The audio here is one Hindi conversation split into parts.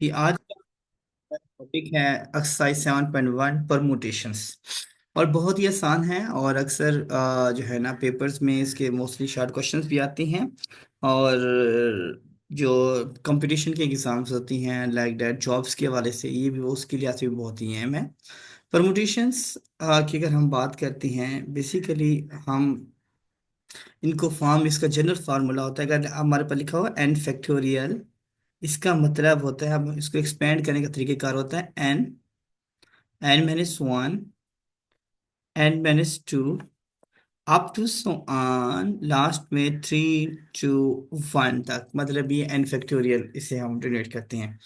कि आज का टॉपिक है एक्सरसाइज 7.1 परमुटेशंस। और बहुत ही आसान है, और अक्सर जो है ना पेपर्स में इसके मोस्टली शॉर्ट क्वेश्चंस भी आती हैं। और जो कंपटीशन के एग्जाम्स होती हैं लाइक दैट जॉब्स के हवाले से, ये भी उसके लिए आती भी बहुत ही हैं। मैं परमुटेशंस की अगर हम बात करते हैं, बेसिकली हम इनको फॉर्म, इसका जनरल फार्मूला होता है, अगर हमारे पास लिखा हुआ एन फैक्टोरियल, इसका मतलब होता है, हम इसको एक्सपेंड करने का तरीकेकार होता है N, n-1, n-2, up to so on last में 3 to 1 तक, मतलब ये एन फैक्टोरियल इसे हम डिनोट करते हैं।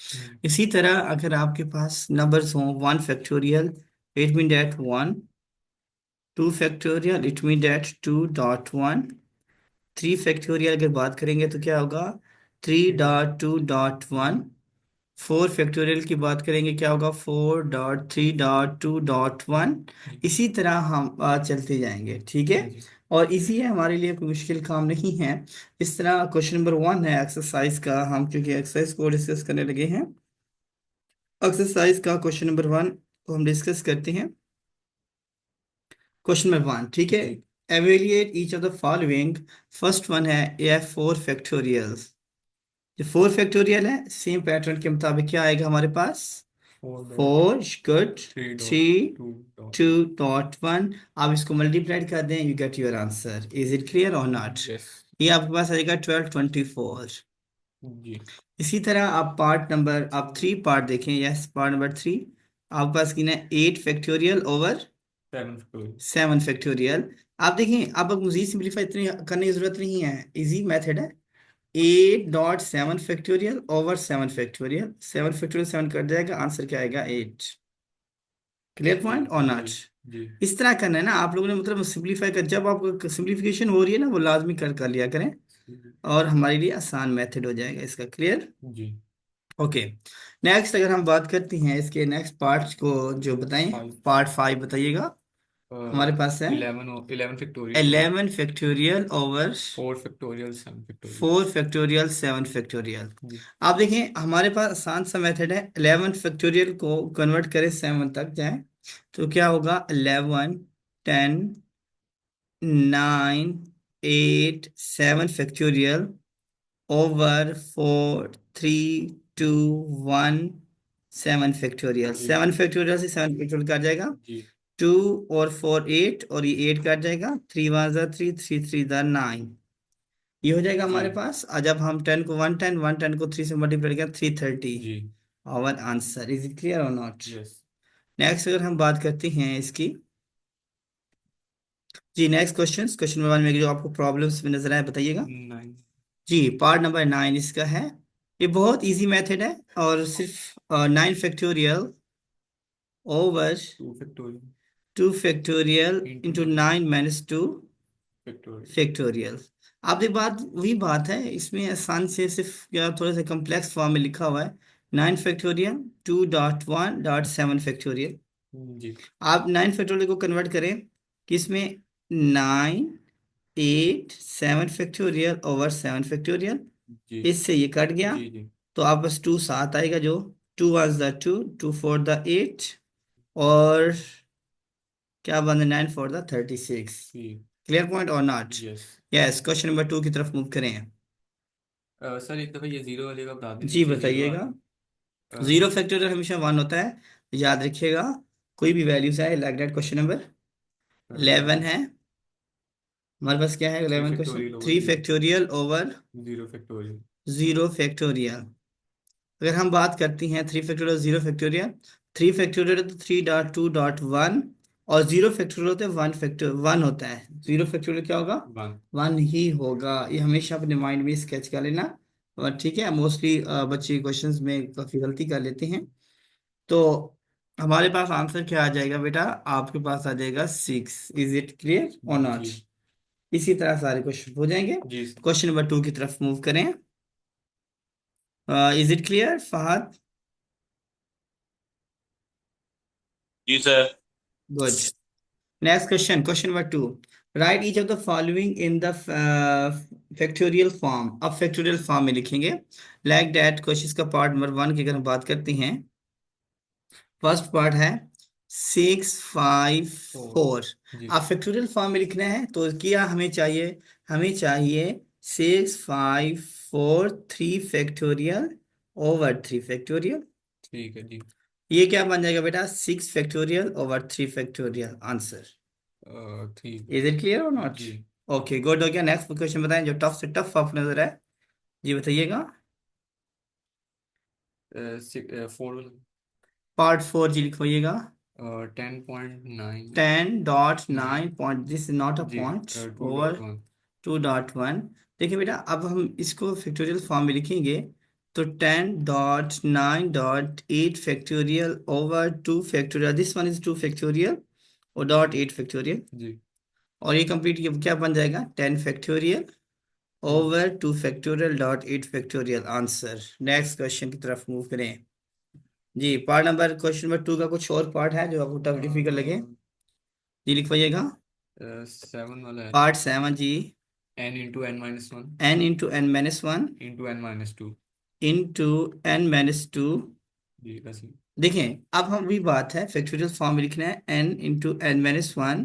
इसी तरह अगर आपके पास नंबर्स हों 1 factorial, it mean that 1, 2 factorial, it mean that 2.1, 3 factorial अगर बात करेंगे तो क्या होगा 3.2.1, 4 फैक्टोरियल की बात करेंगे क्या होगा 4.3.2.1। इसी तरह हम चलते जाएंगे, ठीक है। और इसी है, हमारे लिए कोई मुश्किल काम नहीं है। इस तरह क्वेश्चन नंबर 1 है एक्सरसाइज का, हम क्योंकि एक्सरसाइज को डिस्कस करने लगे हैं, एक्सरसाइज का क्वेश्चन नंबर 1 को हम डिस्कस करते हैं। क्वेश्चन नंबर 1, ठीक है। Evaluate each of the following. First one है ए 4 फैक्टोरियल। जो 4 फैक्टोरियल है, सेम पैटर्न के मुताबिक क्या आएगा हमारे पास, 4 गुड, 3.2.1। आप इसको मल्टीप्लाइड कर दें, you get your answer. Is it clear और नॉट? ये आपके पास आएगा 1224। इसी तरह आप 3 पार्ट देखें। यस, पार्ट नंबर 3 आपके पास की ना 8 फैक्टोरियल ओवर 7 फैक्टोरियल। आप देखें, अब मजीद सिंपलीफाई इतनी करने की जरूरत नहीं है, इजी मेथड है। 8.7 factorial over 7 factorial, 7 factorial 7 cut जाएगा, आंसर क्या आएगा 8। क्लियर पॉइंट और नॉट? इस तरह करना है ना आप लोगों ने, मतलब सिंपलीफाई कर, जब आपको सिंपलीफिकेशन हो रही है ना, वो लाजमी कर कर लिया करें, और हमारे लिए आसान मेथड हो जाएगा इसका। क्लियर? ओके। नेक्स्ट अगर हम बात करते हैं इसके नेक्स्ट पार्ट को, जो बताएं, पार्ट 5 बताइएगा। हमारे पास है 11 फैक्टोरियल ओवर 4 फैक्टोरियल 7 फैक्टोरियल। आप देखें, हमारे पास आसान सा मेथड है। 11 फैक्टोरियल को कन्वर्ट करें 7 तक जाए, तो क्या होगा 11, 10, 9, 8, 7 फैक्टोरियल ओवर 4, 3, 2, 1, 7 फैक्टोरियल। 7 फैक्टोरियल से 7 फैक्टोरियल कट जाएगा, 2 और 4 8, और ये 8 कट जाएगा, 3 1 3, 3 3 9। ये हो जाएगा हमारे पास। आज जब हम 10 को 110, 110 को 3 से मल्टीप्लाई करें 330। Our answer. Is it clear और नॉट? नेक्स्ट अगर हम बात करते हैं इसकी, जी नेक्स्ट क्वेश्चन नंबर 1 में जो आपको प्रॉब्लम्स में नजर आए बताइएगा। जी पार्ट नंबर 9 इसका है। ये बहुत इजी मेथड है, और सिर्फ 9 factorial over 2 factorial into 9 - 2 factorial. आप एक बात, वही बात है, इसमें आसान से सिर्फ या थोड़ा सा कम्प्लेक्स फॉर्म में लिखा हुआ है 9 फैक्टोरियल 2.1.7 फैक्टोरियल। आप 9 फैक्टोरियल को कन्वर्ट करें कि इसमें 9, 8, 7 फैक्टोरियल ओवर 7 फैक्टोरियल, इससे ये कट गया, तो आप बस 2 साथ आएगा, जो 2 1 द 2, 2 4 द 8, और क्या बन 9 4 द 36। क्लियर पॉइंट और नॉट? यस। क्वेश्चन नंबर 2 की तरफ मूव करें। जी बताइएगा। 0 फैक्टोरियल हमेशा 1 होता है, याद रखिएगा। कोई भी वैल्यूज आए लाइक दैट। क्वेश्चन नंबर 11 है हमारे पास, क्या है 11 क्वेश्चन, 3 फैक्टोरियल ओवर 0 फैक्टोरियल। अगर हम बात करते हैं 3 फैक्टोरियल 0 फैक्टोरियल, 3 फैक्टोरियल तो 3.2.1, और 0 फैक्टोरियल होता है 1 होता है। 0 फैक्टोरियल क्या होगा, 1 ही होगा। ये हमेशा अपने माइंड में स्केच कर लेना। और ठीक है, मोस्टली बच्चे क्वेश्चंस में काफ़ी गलती कर लेते हैं। तो हमारे पास आंसर क्या आ जाएगा बेटा, आपके पास आ जाएगा 6। इज इट क्लियर और नॉट? इसी तरह सारे क्वेश्चन हो जाएंगे। क्वेश्चन नंबर 2 की तरफ मूव करें। Is it clear Fahad? जी sir. Good. Next question, question number 2। Write each of the following in the factorial form. अब फैक्टोरियल फॉर्म में लिखेंगे। लाइक दैट क्वेश्चन का पार्ट नंबर 1 की अगर हम बात करते हैं, फर्स्ट पार्ट है 654। जी आप फैक्टोरियल फॉर्म में लिखना है तो क्या हमें चाहिए 6 5 4 3 फैक्टोरियल ओवर 3 फैक्टोरियल। ठीक है जी। ये क्या बन जाएगा बेटा? 6 फैक्टोरियल ओवर 3 फैक्टोरियल आंसर। ठीक इज इट क्लियर और है नॉट? जी। ओके गुड, हो गया। नेक्स्ट क्वेश्चन बताएं जो टफ से टफ आप नजर है। जी बताइएगा। 4 पार्ट 4 जी लिखवाइएगा। 10.9 10.9 point, this is not a जी point. Two over dot one 2.1। देखिए बेटा, अब हम इसको फैक्टोरियल फॉर्म में लिखेंगे तो 10.9.8 factorial over 2 factorial, this one is 2 factorial और डॉट 8 फैक्टोरियल। जी। और ये कंप्लीट ये क्या बन जाएगा? 10 factorial hmm, over 2 factorial dot 8 factorial answer. Next question की तरफ मूव करें। जी पार्ट नंबर क्वेश्चन नंबर 2 का कुछ और पार्ट है जो आपको टफ डिफिकल्ट लगे? जी लिखवाइएगा। 7 वाला है। पार्ट 7 जी। n into n-1 n into n-1 into n-2 into n-2। जी ऐसे। देखें अब हम भी बात है फैक्टोरियल फॉर्म में लिखना है n into n-1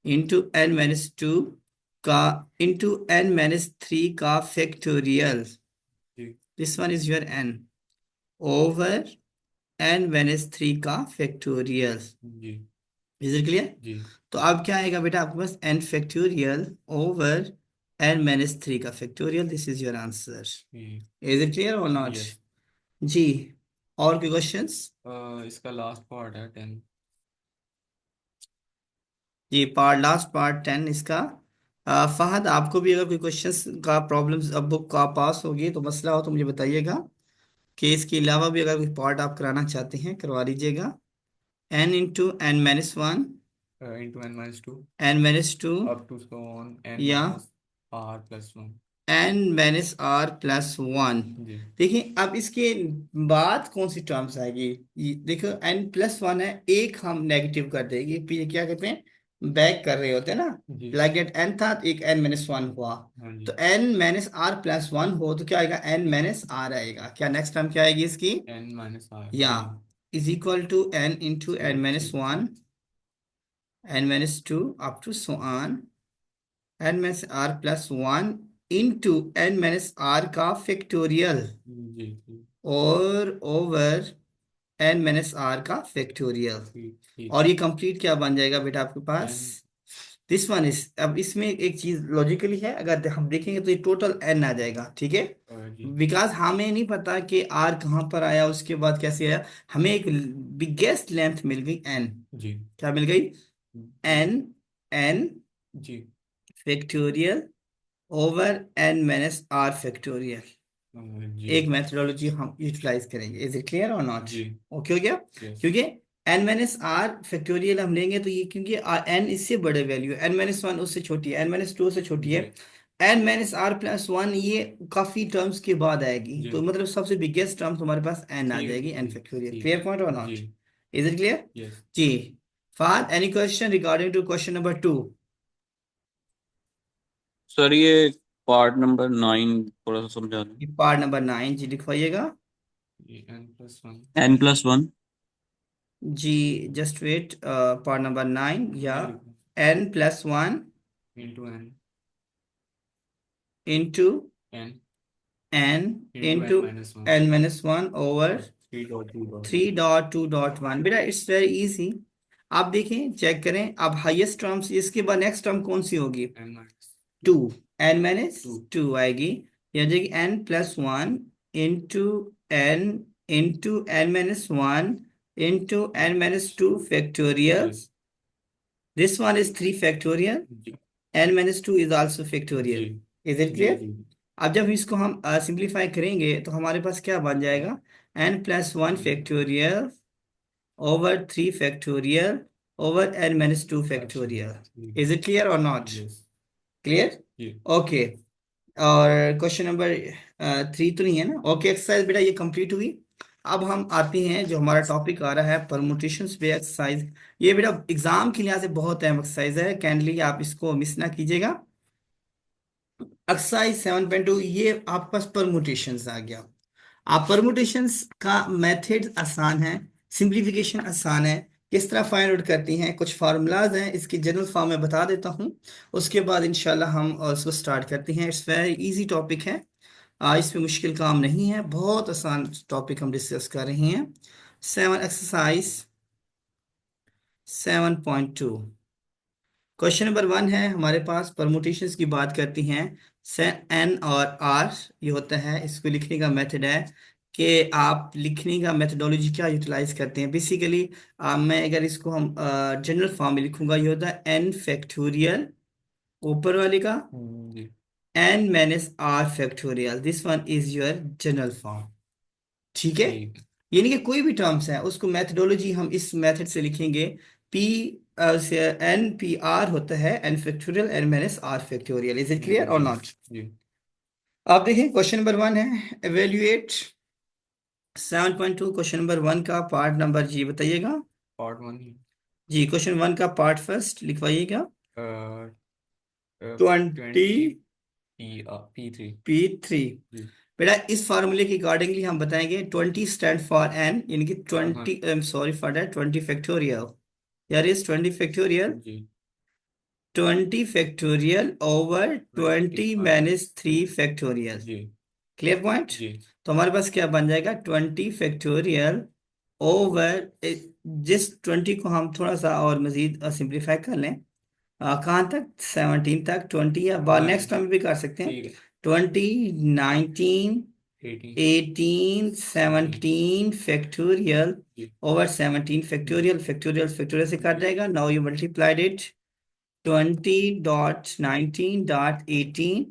into n-2 का into n-3 का फैक्टोरियल। जी this one is your n over n-3 का फैक्टोरियल। जी इज इट क्लियर? जी तो अब क्या आएगा बेटा आपके पास? n फैक्टोरियल ओवर n-3 का factorial. This is your answer. जी। इज इट क्लियर और नॉट? यस। जी। और कोई क्वेश्चंस? इसका लास्ट पार्ट है 10। जी पार्ट लास्ट पार्ट 10 इसका। फहद आपको भी अगर कोई क्वेश्चंस का प्रॉब्लम्स अब बुक का पास होगी तो मसला हो तो मुझे बताइएगा, कि इसके अलावा भी अगर कोई पार्ट आप कराना चाहते हैं करवा लीजिएगा। n into n-1 into n-2 n-2 up to so on n या minus r plus 1 n-r+1। जी देखिए अब इसके बाद कौन सी टर्म्स आएगी? देखो n+1 है, एक हम नेगेटिव कर देंगे, फिर क्या कहते हैं बैक कर रहे होते हैं ना। जी। लाइक दैट n था तो एक n-1 हुआ। हाँ तो जी। n-r+1 हो तो क्या आएगा? n-r आएगा। क्या नेक्स्ट टर्म क्या आएगी इसकी? n minus r या जी। Is equal to n into ठीक ठीक n-1 ठीक। n-2 up to so on n-r+1 into n-r का फैक्टोरियल जी जी। और ओवर n-r का फैक्टोरियल। ठीक ठीक। और ये कंप्लीट क्या बन जाएगा बेटा आपके पास? n दिस वन इज, अब इसमें एक चीज लॉजिकली है, अगर हम देखेंगे तो ये टोटल n आ जाएगा, ठीक है। जी बिकॉज हमें नहीं पता कि r कहाँ पर आया उसके बाद कैसे आया। हमें एक बिगेस्ट लेंथ मिल गई n। जी क्या मिल गई? जी n जी। Factorial over n-r factorial. जी एक मेथोडोलॉजी हम यूटिलाइज करेंगे। इज इट क्लियर और नॉट? जी। ओके हो गया। यस। क्योंकि n-r फैक्टोरियल हम लेंगे तो ये, क्योंकि n इससे बड़े वैल्यू है, n-1 उससे छोटी है, n-2 उससे छोटी है, जी n-r+1 ये काफी टर्म्स के बाद आएगी, जी। तो मतलब सबसे बिगेस्ट टर्म तुम्हारे पास n आ ठीक है जाएगी, ठीक n ठीक फैक्टोरियल। ठीक। क्लियर पॉइंट और जी। Not? Is it clear? Yes. जी। फाद any question regarding to question number 2? Sir ये पार्ट नंबर 9 थोड़ा सा समझा दें। पार्ट नंबर 9 जी लिखवाइएगा। जी n+1 n+1 जी जस्ट वेट, पार्ट नंबर 9 या मैं लिखूँ n+1 into n into n n into into n minus 1 n-1 ओवर 3.2 3.2.1। बेटा इट्स वेरी इजी। आप देखें चेक करें, अब हाईएस्ट टर्म्स इसके बाद नेक्स्ट टर्म कौन सी होगी? n minus 2। n-2 2 आएगी। यह हो जाएगी n+1 into n into n-1 into n-2 factorial. Yes. This one is 3 factorial. जी n-2 इज आल्सो जी फैक्टोरियल। इज इट जी क्लियर? जी अब जब इसको हम सिंप्लीफाई करेंगे तो हमारे पास क्या बन जाएगा? n+1 factorial over 3 factorial over n-2 अच्छा फैक्टोरियल। इज इट क्लियर और नॉट? यस। क्लियर? जी ओके। और क्वेश्चन नंबर 3 तो नहीं है ना? ओके एक्सरसाइज बेटा ये कंप्लीट हुई। अब हम आते हैं जो हमारा टॉपिक आ रहा है परमुटेशंस पे एक्सरसाइज। ये बेटा एग्जाम के लिहाज से बहुत अहम एक्सरसाइज है, कैंडली आप इसको मिस ना कीजिएगा। एक्सरसाइज 7.2, ये आपके पास परमुटेशंस आ गया। आप परमुटेशंस का मेथड आसान है, सिंप्लीफिकेशन आसान है। किस तरह फाइंड आउट करती हैं, कुछ फार्मूलाज हैं, इसकी जनरल फॉर्म में बता देता हूँ। उसके बाद इंशाल्लाह हम उसको स्टार्ट करते हैं। इट्स वेरी इजी टॉपिक है, इसमें मुश्किल काम नहीं है, बहुत आसान टॉपिक हम डिस्कस कर रहे हैं। एक्सरसाइज 7.2, क्वेश्चन नंबर 1 है हमारे पास। परमुटेशंस की बात करती हैं, से एन और आर ये होता है। इसको लिखने का मेथड है कि आप लिखने का मेथडोलॉजी क्या यूटिलाइज करते हैं बेसिकली। मैं अगर इसको हम जनरल फॉर्म में लिखूंगा, ये होता है एन फैक्टोरियल ऊपर वाले का, जी N minus R factorial, this one is your general form. ठीक है, ठीक है। यानी कि कोई भी टर्म्स है उसको मेथडोलॉजी हम इस मेथड से लिखेंगे। पी से एन पी आर होता है N factorial N minus R factorial. Is it clear और जी नॉट? जी। आप देखें क्वेश्चन नंबर 1 है, एवेल्युएट 7.2। क्वेश्चन नंबर 1 का पार्ट नंबर जी बताइएगा। पार्ट 1 ही। जी क्वेश्चन 1 का पार्ट फर्स्ट लिखवाइएगा। 20 20 P3। P3। जी। बेटा इस फार्मूले के अकॉर्डिंगली हम बताएंगे 20 स्टैंड फॉर एन, यानी कि हाँ 20, I am sorry for that, 20 factorial. यार इज 20 फैक्टोरियल, जी। 20 फैक्टोरियल ओवर 20 25 माइनस 3 फैक्टोरियल। जी क्लियर पॉइंट? जी तो हमारे पास क्या बन जाएगा, 20 फैक्टोरियल ओवर, जिस 20 को हम थोड़ा सा और मजीद सिंप्लीफाई कर लें, कहाँ तक, 17 तक 20, या बार हाँ नेक्स्ट टाइम भी कर सकते हैं। ठीक है। 20, 19, 18 18, 17 फैक्टोरियल जी ओवर 17 फैक्टोरियल, फैक्टोरियल फैक्टोरियल से कट जी जाएगा। Now you multiplied it 20.19.18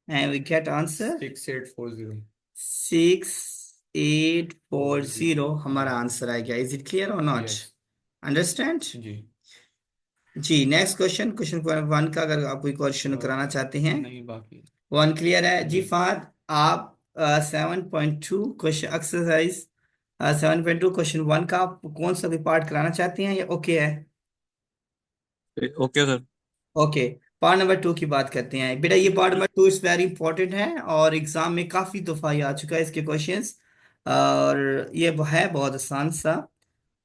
and we get answer 6840 40 6840 जी। हमारा आंसर आ गया। इज इट क्लियर और नॉट? Yes understand? जी। जी नेक्स्ट क्वेश्चन, क्वेश्चन 1 का अगर आप कोई क्वेश्चन कराना चाहते हैं। नहीं बाकी। 1 क्लियर है जी जी फहद। आप 7.2 क्वेश्चन एक्सरसाइज 7.2 क्वेश्चन 1 का आप कौन सा भी पार्ट कराना चाहते हैं या ओके है? Okay sir. Okay, part number 2 की बात करते हैं। बेटा ये part number 2 is very important है और एग्जाम में काफी दफा ये आ चुका है इसके क्वेश्चंस, और ये है बहुत आसान सा।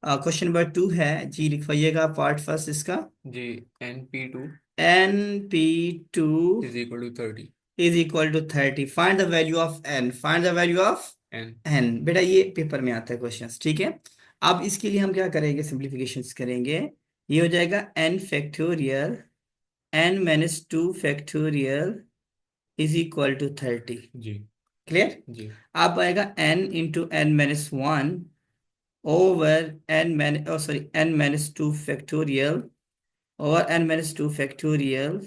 क्वेश्चन नंबर 2 है जी, लिखवाइएगा पार्ट फर्स्ट इसका। जी। NP2 NP2 is equal to 30 is equal to 30, find the value of n, find the value of N n। बेटा ये पेपर में आता है क्वेश्चंस, ठीक है। अब इसके लिए हम क्या करेंगे, सिंप्लीफिकेशंस करेंगे। ये हो जाएगा n factorial n minus 2 factorial is equal to 30। जी क्लियर? जी अब आएगा n into N minus 1 over n minus, sorry n minus 2 factorial over n minus 2 factorial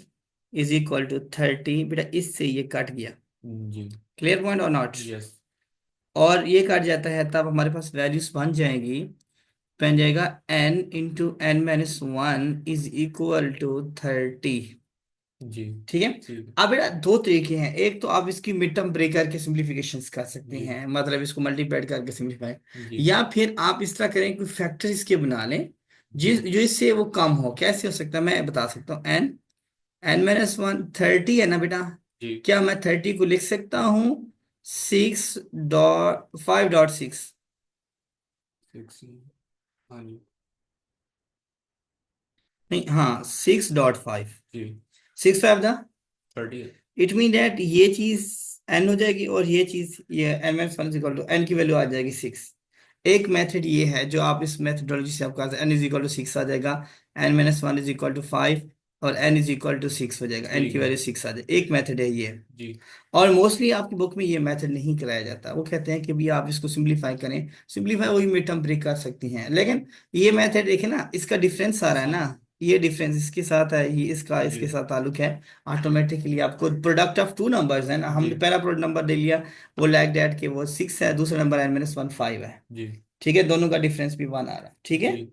is equal to 30। बेटा इससे ये कट गया। जी। क्लियर पॉइंट और नॉट? यस और ये कट जाता है तब हमारे पास वैल्यूज बन जाएगी, बन जाएगा n into N minus 1 is equal to 30। जी ठीक है। ठीक अब बेटा दो तरीके हैं, एक तो आप इसकी मिड टर्म ब्रेक करके सिंप्लीफिकेशंस कर सकते जी हैं, मतलब इसको मल्टीप्लाई करके सिंप्लीफाई, जी या फिर आप इस तरह करें कि फैक्टर इसके बना लें जी जिस जो इससे वो कम हो। कैसे हो सकता है मैं बता सकता हूँ। एन माइनस 1 30 है ना बेटा, जी। क्या मैं 30 को लिख सकता हूँ 6.5.6? 16 हाँ जी नहीं, हाँ 6.5, जी। 6.5 था। 30 है। इट मीन दैट ये चीज एन हो जाएगी और ये चीज ये N minus one equal to N की वैल्यू आ जाएगी 6। एक मेथड ये है जो आप इस मेथडोलॉजी से आपका एन इज इक्वल टू 6 आ जाएगा, N minus one is equal to 5 और एन इज इक्वल टू 6 हो जाएगा, एन ठीक की है। वैल्यू 6 आ जाएगी। एक मेथड है ये। जी और मोस्टली आपकी बुक में ये मेथड नहीं कराया जाता, वो कहते हैं कि भी आप इसको सिंप्लीफाई करें, सिंप्लीफाई वही मिड टर्म ब्रेक कर सकती हैं। लेकिन ये मेथड देखें ना, इसका डिफरेंस आ रहा है आसान। ना, ये डिफरेंस इसके साथ है, ये इसका जी इसके साथ ताल्लुक है। ऑटोमेटिकली आपको प्रोडक्ट ऑफ टू नंबर्स है ना, जी हमने पहला प्रोडक्ट नंबर ले लिया, वो लाइक दैट कि वो 6 है, दूसरा नंबर एन माइनस वन 5 है। जी ठीक है, दोनों का डिफरेंस भी 1 आ रहा है। ठीक है, जी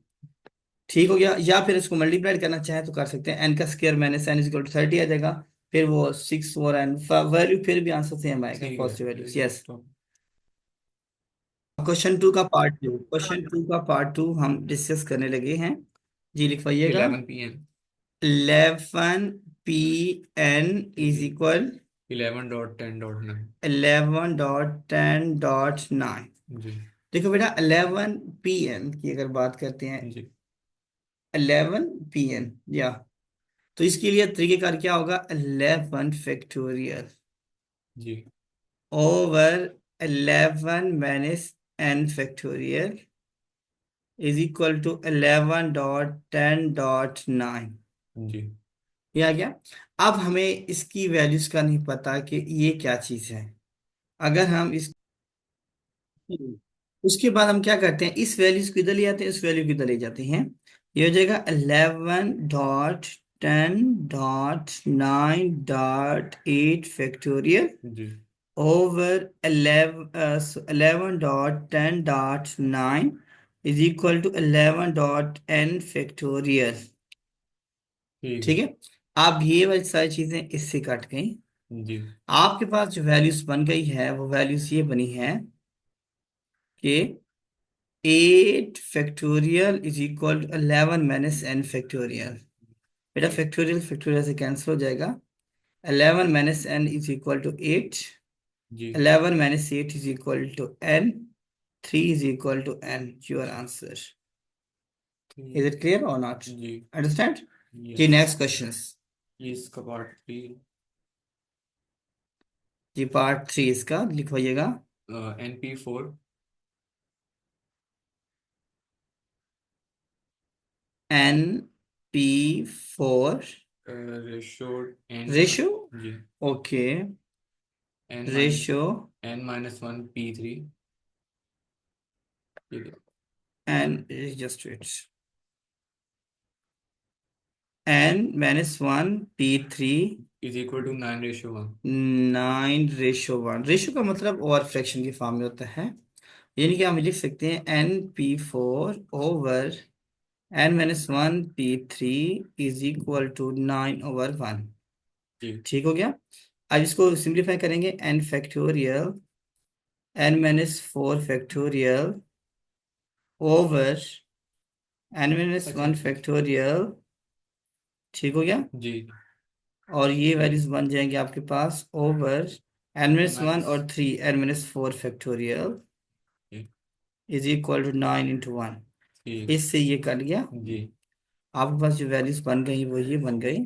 ठीक हो गया। या फिर इसको मल्टीप्लाई करना चाहे तो कर सकते हैं, एन का square minus n is equal to 30 आ जाएगा, फिर वो 6 और एन वैल्यू फिर भी आंसर सेम आएगा, ठीक है। Positive values. यस। तो क्वेश्चन 2 का पार्ट 2 हम डिस्कस करने लगे हैं। जी लिखवाइएगा। 11 PM। 11 p.n is equal 11.10.9। 11.10.9। जी। देखो बेटा 11 p.m की अगर बात करते हैं, जी। 11 p.m या, तो इसके लिए तरीकेकार क्या होगा, 11 फैक्टोरियल जी। Over 11 - n factorial is equal to 11.10.9। जी। ये आ गया। अब हमें इसकी वैल्यूज का नहीं पता कि ये क्या चीज है। अगर हम इस उसके बाद हम क्या करते हैं, इस वैल्यूज को इधर ले आते हैं, इस वैल्यू को इधर ले जाते हैं। ये हो जाएगा 11.10.9.8 जी। Over 11.10.9 is equal to 11.n factorial. ठीक है। ठीक है। अब ये वाली सारी चीजें इससे कट गई। जी। आपके पास जो वैल्यूज बन गई है वो वैल्यूज ये बनी है कि 8 factorial is equal to 11 - n factorial. बेटा फैक्टोरियल फैक्टोरियल से कैंसिल हो जाएगा। 11 - n इज इक्वल टू 8। जी। 11 - 8 is equal to n। 3 is equal to n. Your answer. Is ठीक। it clear or not? जी। Understand? जी यस। Next questions. ये इसका पार्ट 3। जी पार्ट 3 इसका लिखवाइएगा। NP4। N p4 ratio N. Ratio. जी। Okay. N minus ratio N-1 P3। ठीक है। and just wait. n-1 p3 is equal to 9:1। 9:1। Ratio का मतलब ओवर फ्रैक्शन की फॉर्म में होता है। यानी कि हम लिख सकते हैं n p4 over n-1 p3 is equal to 9/1। जी। ठीक हो गया। अब इसको सिंप्लीफाई करेंगे, n फैक्टोरियल ओवर n-1 अच्छा। फैक्टोरियल। ठीक हो गया। जी। और ये वैल्यूज बन जाएंगे आपके पास ओवर n-1 माइनस। और 3 n-4 फैक्टोरियल जी। Is equal to 9/1। ठीक। इससे ये कट गया। जी। आपके पास जो वैल्यूज बन गई वो ये बन गई।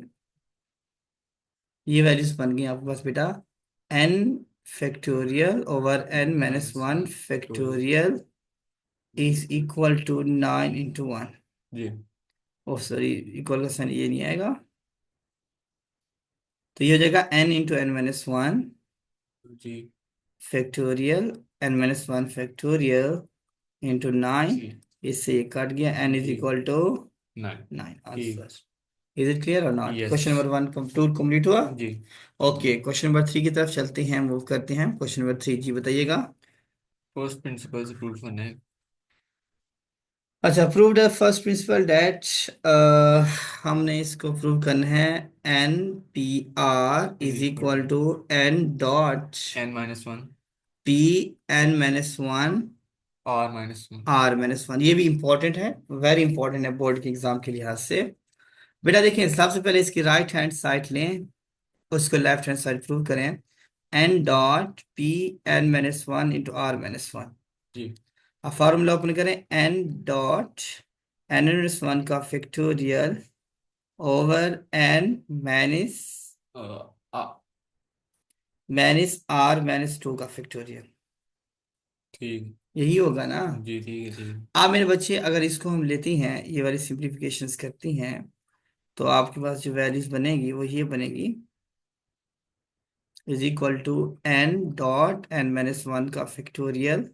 ये वैल्यूज बन गई आपके पास बेटा n factorial over minus n-1 one factorial. Factorial is equal to 9/1। जी। ओह सॉरी, इक्वल का साइन ये नहीं आएगा, तो ये हो जाएगा n × n-1 जी। Factorial n-1 factorial into 9। जी। इससे ये कट गया, n इज जी। Equal to 9। 9 ठीक। आंसर। इज इट क्लियर और not? Yes. Question number 1 complete complete हुआ। जी। ओके क्वेश्चन नंबर 3 की तरफ चलते हैं, मूव करते हैं। क्वेश्चन नंबर 3 जी बताइएगा। फर्स्ट प्रिंसिपल से प्रूफ करना है। अच्छा, prove the first principle that. हमने इसको प्रूव करना है। N P R is is equal equal to to n dot N-1 p n-1 R-1। r-1। ये भी इंपॉर्टेंट है, वेरी इंपॉर्टेंट है बोर्ड के एग्जाम के लिहाज से। बेटा देखिए, सबसे पहले इसकी राइट हैंड साइड लें, उसको लेफ्ट हैंड साइड प्रूव करें। N dot p n-1 into r-1। जी। अब फार्मूला ओपन करें, एन डॉट n-1 का factorial over n minus uh, आ, r-2 का फैक्टोरियल। ठीक। यही होगा ना। जी। ठीक है। ठीक है। आप मेरे बच्चे अगर इसको हम लेती हैं, ये वाली सिंप्लीफिकेशंस करती हैं, तो आपके पास जो वैल्यूज बनेगी वो ये बनेगी, इज इक्वल टू n.n-1 का फैक्टोरियल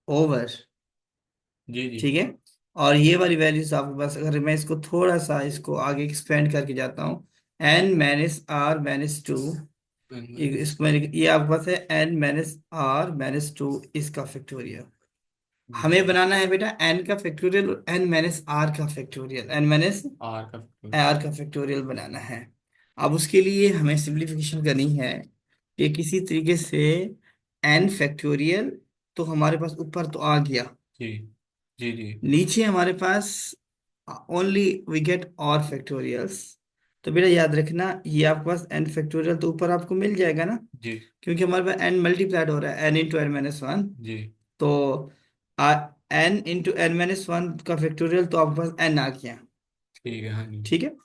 ओवर। जी। जी। ठीक है। और ये वाली वैल्यूज आपके पास, अगर मैं इसको थोड़ा सा इसको आगे एक्सपेंड करके जाता हूँ, n-r-2। N-1। इसको मैंने, ये आपके पास है n-r-2 इसका फैक्टोरियल। हमें जी। बनाना है बेटा n का फैक्टोरियल और n-r का फैक्टोरियल, R का फैक्टर। r का फैक्टोरियल बनाना है। अब उसके लिए हमें सिंप्लीफिकेशन करनी है कि किसी तरीके से n फैक्टोरियल, तो हमारे पास ऊपर तो आ गया, जी जी जी नीचे हमारे पास ओनली वी गेट और फैक्टोरियल्स। तो बेटा याद रखना, ये आपके पास एन फैक्टोरियल तो ऊपर आपको मिल जाएगा ना, जी क्योंकि हमारे पास एन मल्टीप्लाइड हो रहा है, N into N minus one. जी। तो N into N minus one का फैक्टोरियल तो आपके पास एन आ गया। ठीक है, हाँ जी। ठीक है,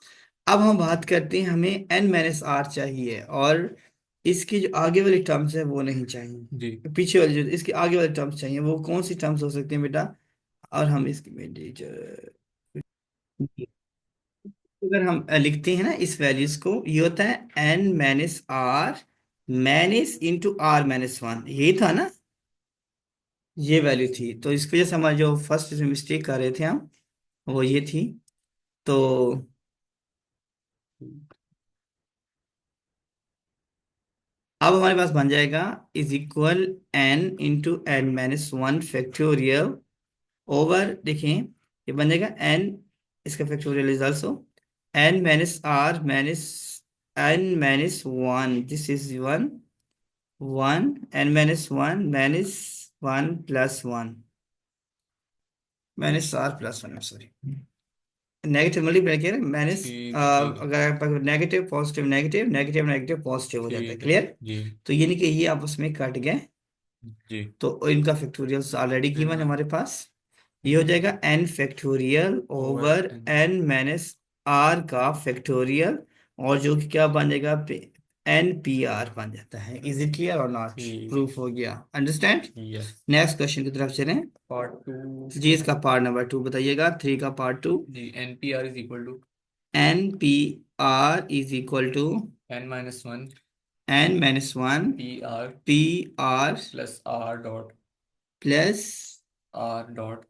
अब हम बात करते हैं, हमें एन माइनस आर चाहिए, और इसकी जो आगे वाली टर्म्स है वो नहीं जी चाहिए, पीछे वाली जो इसकी आगे वाली टर्म्स चाहिए। वो कौन सी टर्म्स हो सकती हैं बेटा? और हम इसकी अगर हम लिखते हैं ना इस वैल्यूज को, ये होता है N minus are minus into r minus one, ये था ना, ये वैल्यू थी। तो इसकी वजह से हमारा जो फर्स्ट मिस्टेक कर रहे थे हम, वो ये थी। तो अब हमारे पास बन जाएगा is equal n into N minus one factorial over, देखें ये बन जाएगा एन, इसका factorial is also n minus are minus n minus one, this is one, one N minus one plus one minus are plus one, sorry, negative multiply किया माइनस, ठीक है ठीक है। अगर आपका negative positive negative negative negative positive हो जाता है, ठीक है क्लियर? जी तो ये नहीं कि ये आपस में कट गए, जी। तो इनका फैक्टोरियल्स ऑलरेडी गिवन है एन हमारे पास। ये हो जाएगा n factorial over over N. N minus are का फैक्टोरियल, और जो कि क्या बन जाएगा, एन पी आर बन जाता है। इज इट क्लियर और नॉट? ठीक। प्रूफ हो गया, अंडरस्टैंड? यस। नेक्स्ट क्वेश्चन की तरफ चलें। Part two. जी, इसका पार्ट नंबर टू बताइएगा, थ्री का पार्ट टू। जी, N P R is equal to N P R is equal to N minus one N minus one P R P R plus R dot plus R dot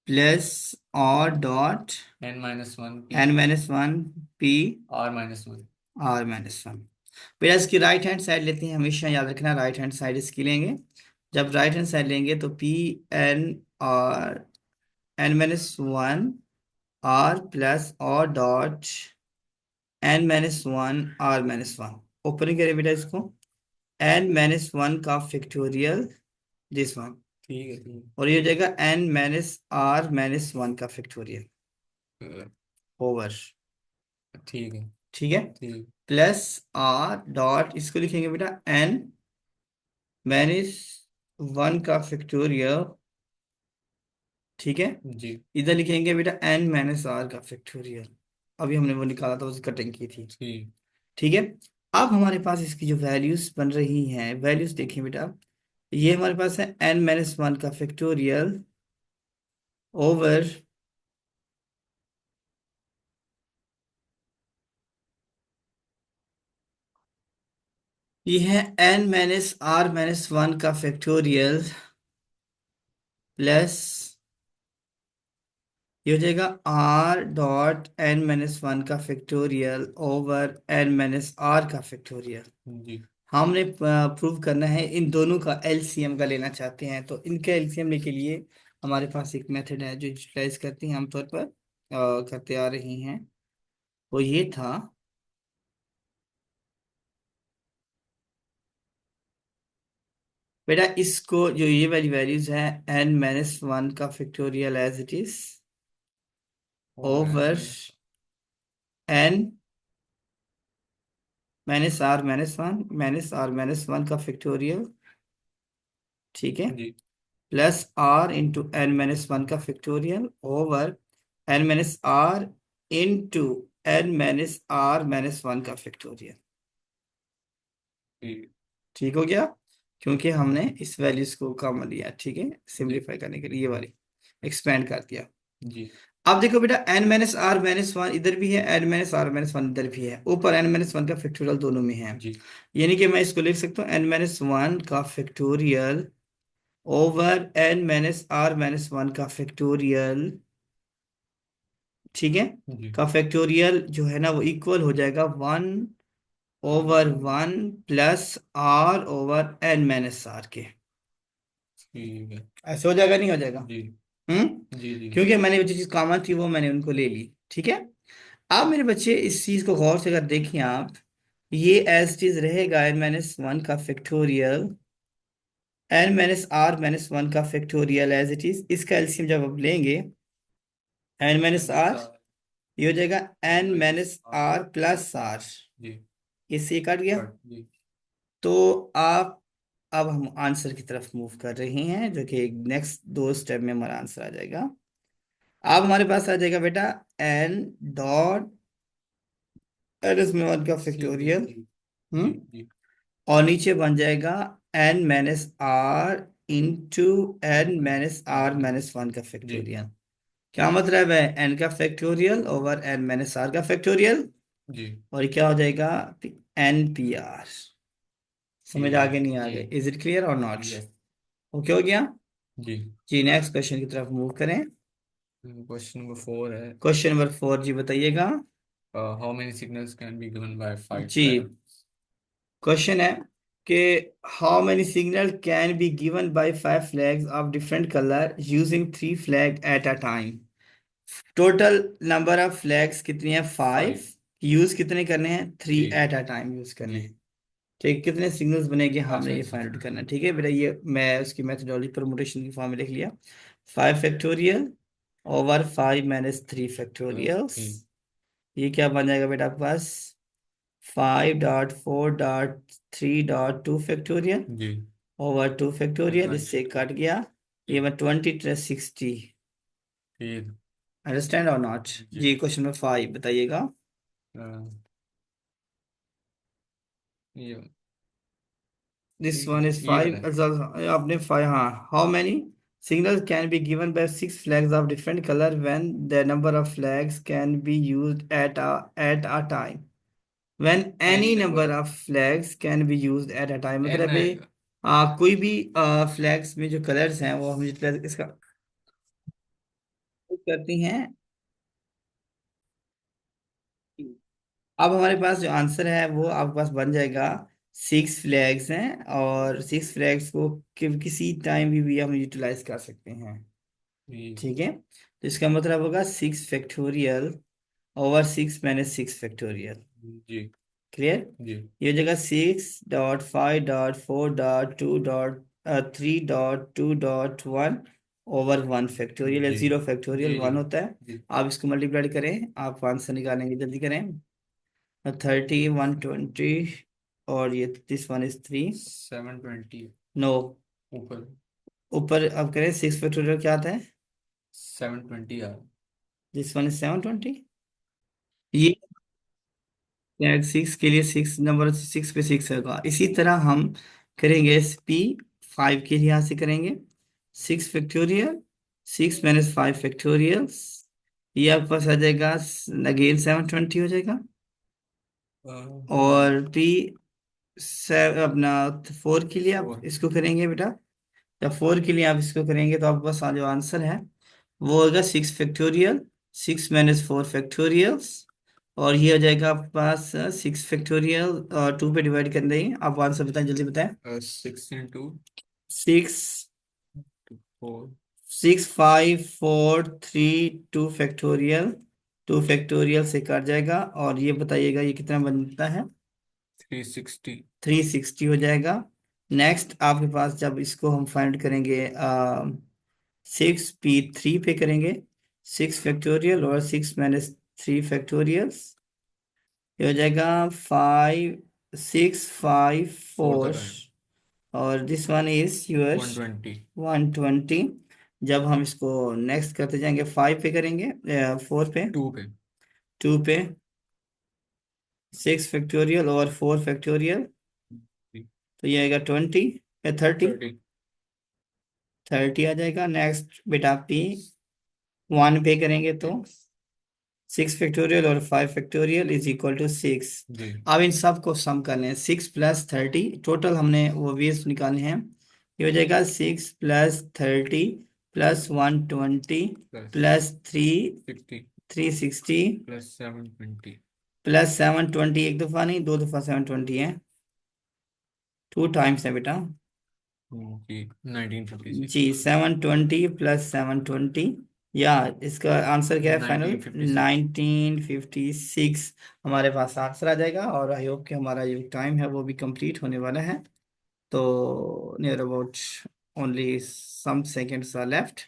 plus R dot N minus one P N minus one P R minus one. R minus one. फिर इसकी राइट हैंड साइड लेते हैं, हमेशा याद रखना राइट हैंड साइड इसकी लेंगे। जब राइट हैंड साइड लेंगे तो पी एन और N minus one R plus R dot N minus one R minus one, opening करें बेटा इसको, एन माइनस वन का फैक्टोरियल दिस वन, ठीक है ठीक और ये हो जाएगा N minus are minus one का फैक्टोरियल है ओवर, ठीक है ठीक है, ठीक। प्लस आर डॉट, इसको लिखेंगे बेटा एन माइनस वन का फैक्टोरियल, ठीक है, जी इधर लिखेंगे बेटा एन माइनस आर का फैक्टोरियल, अभी हमने वो निकाला था, उसकी कटिंग की थी। ठीक। ठीक है, अब हमारे पास इसकी जो वैल्यूज बन रही हैं, वैल्यूज देखिए बेटा, ये हमारे पास है एन माइनस वन का फैक्टोरियल ओवर ये है N minus are minus one का फैक्टोरियल प्लस ये हो जाएगा R dot N minus one का factorial over N minus are का फैक्टोरियल। जी हमने प्रूव करना है, इन दोनों का एलसीएम का लेना चाहते हैं, तो इनका एलसीएम लेने के लिए हमारे पास एक मेथड है जो यूटिलाइज करते हैं आमतौर पर, करते आ रही हैं, वो ये था, बेटा इसको जो ये वाली वैल्यूज है एन माइनस वन का factorial as it is over over N. N minus are minus one का फैक्टोरियल, ठीक है, जी plus R into N minus one का factorial over N minus are into N minus are minus one का फैक्टोरियल। ठीक। ठीक हो गया, क्योंकि हमने इस वैल्यूज को कॉमन लिया, ठीक है, जी सिंप्लीफाई करने के लिए ये वाली एक्सपेंड कर दिया। जी अब देखो बेटा n minus are minus one इधर भी है, N minus are minus one इधर भी है, ऊपर एन माइनस वन का फैक्टोरियल दोनों में है, जी यानी कि मैं इसको लिख सकता हूँ एन माइनस वन का factorial over N minus are minus one का फैक्टोरियल, ठीक है, जी। का फैक्टोरियल जो है ना वो इक्वल हो जाएगा one over one plus r over N minus r के। ठीक है। ऐसे हो जाएगा, नहीं हो जाएगा? जी जी जी क्योंकि मैंने जो चीज कॉमन थी वो मैंने उनको ले ली, ठीक है। अब मेरे बच्चे इस चीज को गौर से अगर देखें आप, ये एज इट इज रहेगा एन माइनस वन का factorial N minus are minus one का फैक्टोरियल एज इट इज, इसका एलसीएम जब आप लेंगे एन माइनस आर, ये हो जाएगा N minus are plus R, जी इससे ये कट गया। जी तो आप, अब हम आंसर की तरफ मूव कर रहे हैं, जो कि नेक्स्ट दो स्टेप में हमारा आंसर आ जाएगा। अब हमारे पास आ जाएगा बेटा एन डॉट एन इसमें वन का जी जी फैक्टोरियल, जी जी हम्म, जी और नीचे बन जाएगा N minus are into N minus are minus one का जी फैक्टोरियल। क्या मतलब है, एन का factorial over N minus are का फैक्टोरियल, जी और ये क्या हो जाएगा, एन पी आर। समझ ठीक है आगे नहीं आ जी गए, इज इट क्लियर और नॉट? यस ओके हो गया। जी। जी नेक्स्ट क्वेश्चन की तरफ मूव करें। क्वेश्चन नंबर 4 है, क्वेश्चन नंबर फोर जी बताइएगा। How many signals can be given by 5 जी फ्लैग्स। क्वेश्चन है कि how many signal can be given by five flags of different colour using three flag at a time. Total number of flags कितनी है, फाइव। 5 यूज कितने करने हैं, थ्री जी एट अ टाइम यूज करने जी। हैं। ठीक, कितने सिग्नल्स बनेंगे हमने अच्छा ये अच्छा फाइंड आउट करना है। ठीक है बेटा, ये मैं उसकी मेथडोलॉजी परमुटेशन की फॉर्म में लिख लिया। Five factorial over five minus three plus factorials, 3 ये क्या बन जाएगा बेटा आपके पास, five dot four dot three dot two factorial जी ओवर टू फैक्टोरियल, अच्छा इससे कट गया। ये जी मैं 20 प्लस 60, ठीक अंडरस्टैंड और नॉट? जी। जी क्वेश्चन नंबर फाइव बताइएगा। अ, ये दिस वन इज ये वाला फाइव, है। आपने फाइव, हाँ। How many signals can be given by six flags of different colour when the number of flags can be used at a time, when any any number number of of flags can be used at a time, n मतलब आएगा। कोई भी फ्लैग्स में जो कलर्स हैं वो हम इसका use करती हैं। अब हमारे पास जो आंसर है वो आपके पास बन जाएगा, सिक्स फ्लैग्स हैं, और सिक्स फ्लैग्स को किसी टाइम भी हम यूटिलाइज कर सकते हैं। जी ठीक है, तो इसका मतलब होगा six factorial over six minus six factorial. जी क्लियर? जी ये हो जाएगा six dot five dot four dot two dot three dot two dot one over one factorial, जी जीरो फैक्टोरियल जी जी वन होता है। जी आप इसको मल्टीप्लाई करें, आप आंसर निकालेंगे, जल्दी करें। 30 120, और ये this one is three. 720 no, ऊपर ऊपर अब करें, सिक्स फैक्टोरियल क्या आता है, 720 यार। This one is 720। ये सिक्स के लिए सिक्स नंबर सिक्स पे सिक्स होगा। इसी तरह हम करेंगे पी फाइव के लिए, यहाँ से करेंगे six factorial, six minus five factorial, ये आपके पास आ जाएगा, अगेन 720 हो जाएगा। और पी अपना फोर के लिए आप 4 इसको करेंगे बेटा, जब फोर के लिए आप इसको करेंगे तो आपके पास जो आंसर है वो होगा six factorial, six minus four factorials, और ये हो जाएगा आपके पास सिक्स फैक्टोरियल, टू पे डिवाइड कर देंगे। आप आंसर बताएं, जल्दी बताएं। 6 into six 4 six five four three two factorial, two factorial से कट जाएगा, और ये बताइएगा ये कितना बनता है, 360 थ्री सिक्सटी हो जाएगा। नेक्स्ट आपके पास जब इसको हम फाइंड करेंगे, सिक्स पी थ्री पे करेंगे, सिक्स फैक्टोरियल और सिक्स माइनस थ्री फैक्टोरियल्स, ये हो जाएगा फाइव सिक्स फाइव 4 फोर, तक आए और दिस वन इज योर्स 120 120। जब हम इसको नेक्स्ट करते जाएंगे, फाइव पे करेंगे, फोर पे, 2 पे टू पे, सिक्स फैक्टोरियल और फोर फैक्टोरियल, तो ये आएगा 20 या 30, 30 30 आ जाएगा। नेक्स्ट बेटा पी वन पे करेंगे तो सिक्स फैक्टोरियल और five factorial is equal to six. जी अब इन सब को सम कर लें, सिक्स प्लस थर्टी, टोटल हमने वो वेज निकालने हैं। ये हो जाएगा six plus thirty plus 120 plus plus three 60 three sixty plus 720 plus 720, एक दफ़ा नहीं दो दफ़ा 720 है, टू टाइम्स है बेटा। जी 1956 जी 720 प्लस 720, या इसका आंसर क्या है फाइनल, 1956 1956 हमारे पास आंसर आ जाएगा। और आई होप कि हमारा जो टाइम है वो भी कंप्लीट होने वाला है। तो near about only some seconds are left.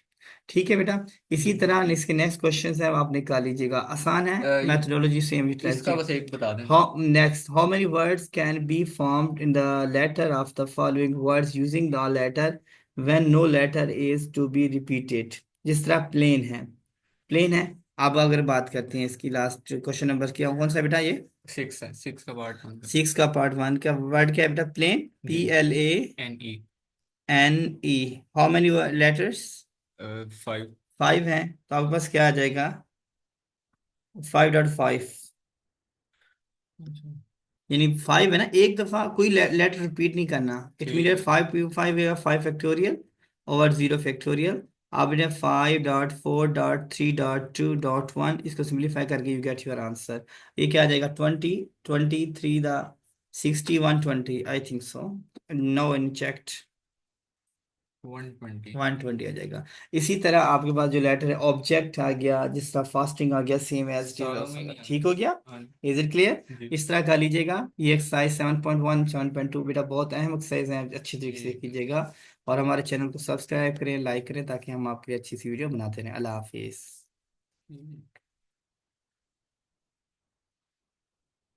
ठीक है बेटा। इसी तरह इसके नेक्स्ट क्वेश्चन है, आप निकाल लीजिएगा, आसान है, मेथोडोलॉजी सेम यूटिलाइज इसका बस एक बता दें। How next? How many words can be formed in the letter of the following words using the letter when no letter is to be repeated? जिस तरह प्लेन है, प्लेन है। अब अगर बात करते हैं इसकी, लास्ट क्वेश्चन नंबर क्या कौन सा बेटा, ये 6 है, 6 का पार्ट 1 का। 6 का पार्ट 1 का वर्ड क्या है बेटा? Plane, NE PLANE। How many letters? 5। 5 हैं, तो आपके पास क्या आ जाएगा? 5.5, यानी 5 है ना, एक दफा कोई लेटर रिपीट नहीं करना। इट ठीक मीन है। 5 5 फैक्टोरियल और 0 फैक्टोरियल। आपने 5.4.3.2.1 इसको सिंप्लीफाई करके यू गेट योर आंसर। ये क्या आ जाएगा? 20 23 the 60 120 I think so. No in checked. 120। 120 आ जाएगा। इसी तरह आपके पास जो लेटर है, ऑब्जेक्ट आ गया, जिस तरह फास्टिंग आ गया, सेम एज सारों में नहीं ठीक हो गया। हाँ इज इट क्लियर? जी। इस तरह कर लीजिएगा। ये एक्सरसाइज 7.1 7.2 बेटा बहुत अहम एक्सरसाइज है, अच्छी तरीके से ठीक है। कीजिएगा। और हमारे चैनल को सब्सक्राइब करें, लाइक करें, ताकि हम आपके लिए अच्छी सी वीडियो बनाते रहें। अल्लाह हाफिज़।